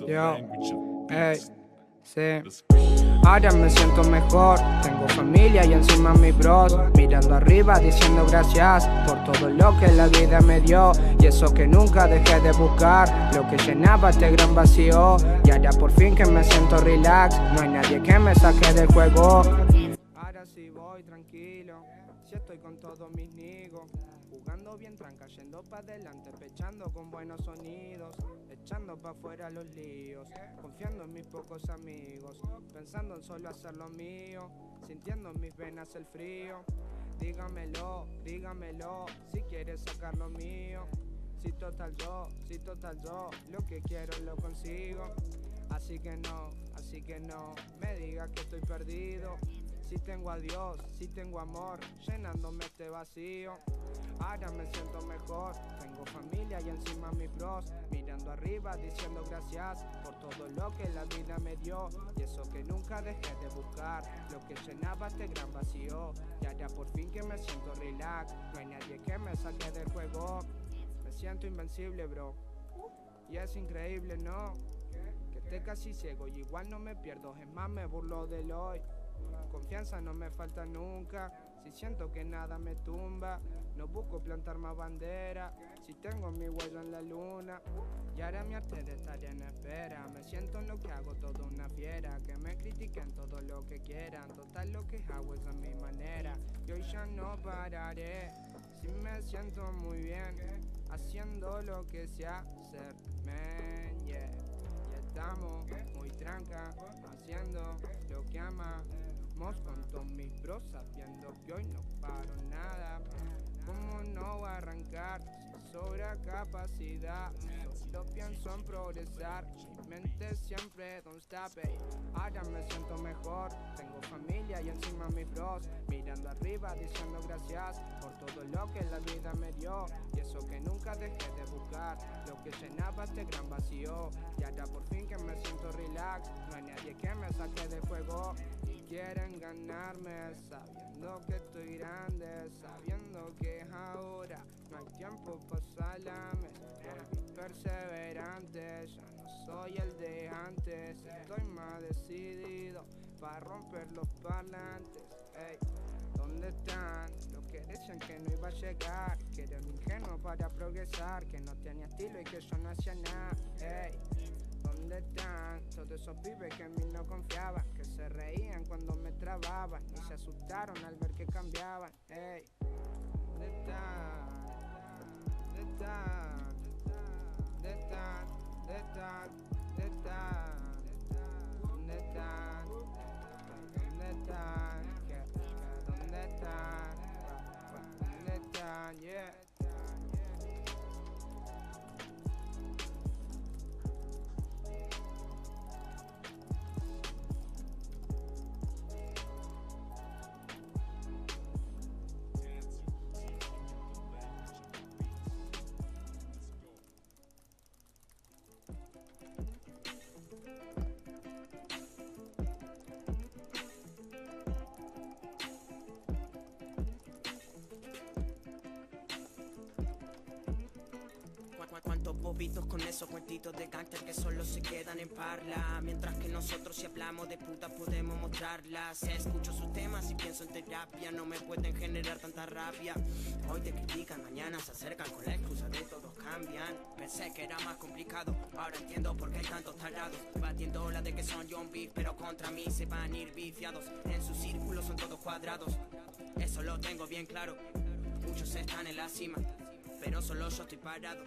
Yo, ey, sí. Ahora me siento mejor, tengo familia y encima mis bros, mirando arriba diciendo gracias por todo lo que la vida me dio. Y eso que nunca dejé de buscar, lo que llenaba este gran vacío. Y ahora por fin que me siento relax, no hay nadie que me saque del juego. Ahora sí voy tranquilo, si estoy con todos mis nigos, jugando bien tranca, yendo pa' adelante, pechando con buenos sonidos, echando pa' afuera los líos, confiando en mis pocos amigos, pensando en solo hacer lo mío, sintiendo en mis venas el frío. Dígamelo, dígamelo, si quieres sacar lo mío. Si total yo, lo que quiero lo consigo. Así que no, me digas que estoy perdido. Si tengo a Dios, si tengo amor, llenándome este vacío. Ahora me siento mejor, tengo familia y encima mis bros, mirando arriba diciendo gracias por todo lo que la vida me dio. Y eso que nunca dejé de buscar, lo que llenaba este gran vacío. Y ahora por fin que me siento relax, no hay nadie que me saque del juego. Me siento invencible, bro, y es increíble, ¿no? Que esté casi ciego y igual no me pierdo, es más me burlo del hoy. Confianza no me falta nunca, si siento que nada me tumba, no busco plantar más bandera, si tengo mi huella en la luna. Y ahora mi arte de estar en espera, me siento en lo que hago toda una fiera, que me critiquen todo lo que quieran, total lo que hago es a mi manera. Y hoy ya no pararé, si me siento muy bien, haciendo lo que sé hacer, man, yeah. Y estamos muy tranca, haciendo lo que amamos con todos mis bros, sabiendo que hoy no paro nada. ¿Cómo no va a arrancar si sobra capacidad? Solo pienso en progresar, mi mente siempre don't stop, ey. Ahora me siento mejor, tengo familia y encima mis bros, mirando arriba diciendo gracias por todo lo que la vida me dio. Y eso que nunca dejé de buscar, lo que llenaba este gran vacío. Y ahora por fin que me siento relax, no hay nadie que me saque del juego. Quieren ganarme sabiendo que estoy grande, sabiendo que es ahora, no hay tiempo para salame. Volví perseverante, ya no soy el de antes, estoy más decidido para romper los parlantes. Ey, ¿dónde están los que decían que no iba a llegar? Que era un ingenuo para progresar, que no tenía estilo y que yo no hacía nada. Ey, ¿dónde están todos esos pibes que en mí no confiaban? Que se reían cuando me trababan y se asustaron al ver que cambiaban. Ey, ¿dónde están? ¿Dónde están? ¿Dónde están? ¿Dónde están? ¿Dónde están? ¿Dónde están? ¿Dónde están? ¿Dónde están? ¿Dónde están? Yeah. Cuántos bobitos con esos cuentitos de gangster que solo se quedan en parla, mientras que nosotros si hablamos de putas podemos mostrarlas. Escucho sus temas y pienso en terapia, no me pueden generar tanta rabia. Hoy te critican, mañana se acercan con la excusa de todos cambian. Pensé que era más complicado, ahora entiendo por qué hay tantos tarados batiendo la de que son John Beef, pero contra mí se van a ir bifiados. En sus círculos son todos cuadrados, eso lo tengo bien claro. Muchos están en la cima, pero solo yo estoy parado.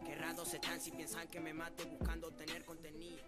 Qué errados están si piensan que me mate buscando tener contenido.